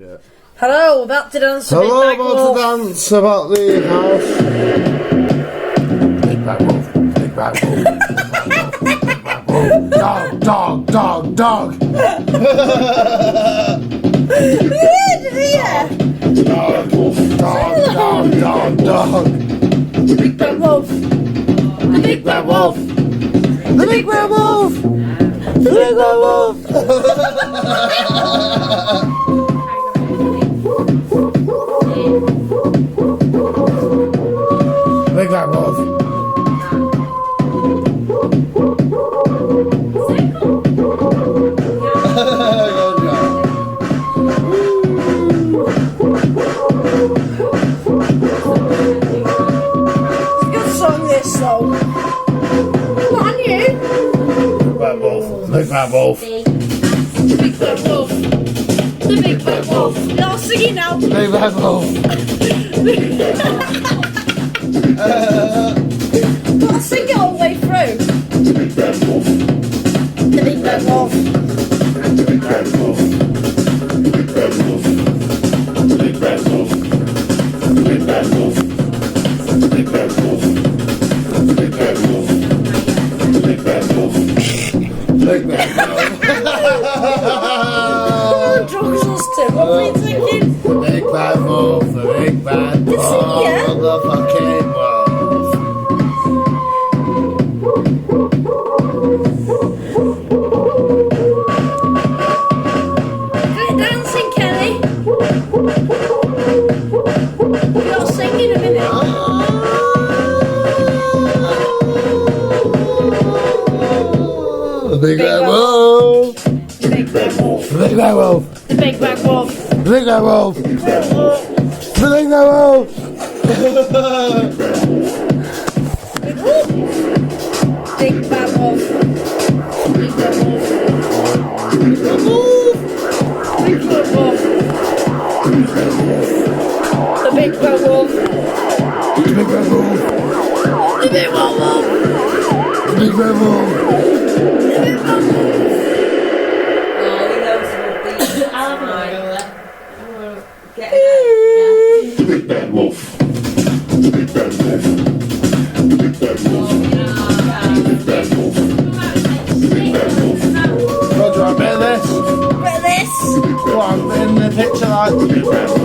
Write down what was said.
Yeah. Hello, about to dance. Hello, about to dance about the house. Big bad wolf, big bad wolf, big bad wolf. Dog, dog, dog, dog. Yeah. Dog, dog, dog, dog, dog. The big bad wolf. The big bad wolf. The big bad wolf. The big bad wolf. Big bad wolf. This though. Come on, you. Big bad wolf. Big bad wolf. The big bad wolf. The big bad wolf. You're singing now. Big bad wolf. Gotta sing it all the way through. The big bad wolf. The big bad wolf. The big bad wolf. The big bad wolf. The big bad wolf. The big bad wolf. The big bad wolf. The big bad wolf. The big bad wolf. Big bad wolf. Oh, drugs us too. What were you thinking? The big bad wolf. The big bad wolf. Yeah. The fucking wolf. Get dancing, Kelly. You're singing a minute. The big bad wolf. The big bad wolf. The big bad wolf. The big bad wolf. The big bad wolf. The big bad wolf. Big bad wolf. Big bad wolf. Big bad wolf. Big bad wolf. The big bad wolf. The big bad wolf. The big bad wolf. The big bad wolf. The big bad wolf. The big bad wolf. The big bad wolf. The big bad wolf. The big bad wolf. Roger, a bit of this. Bit of this. Go on, in the picture like. The big bad wolf.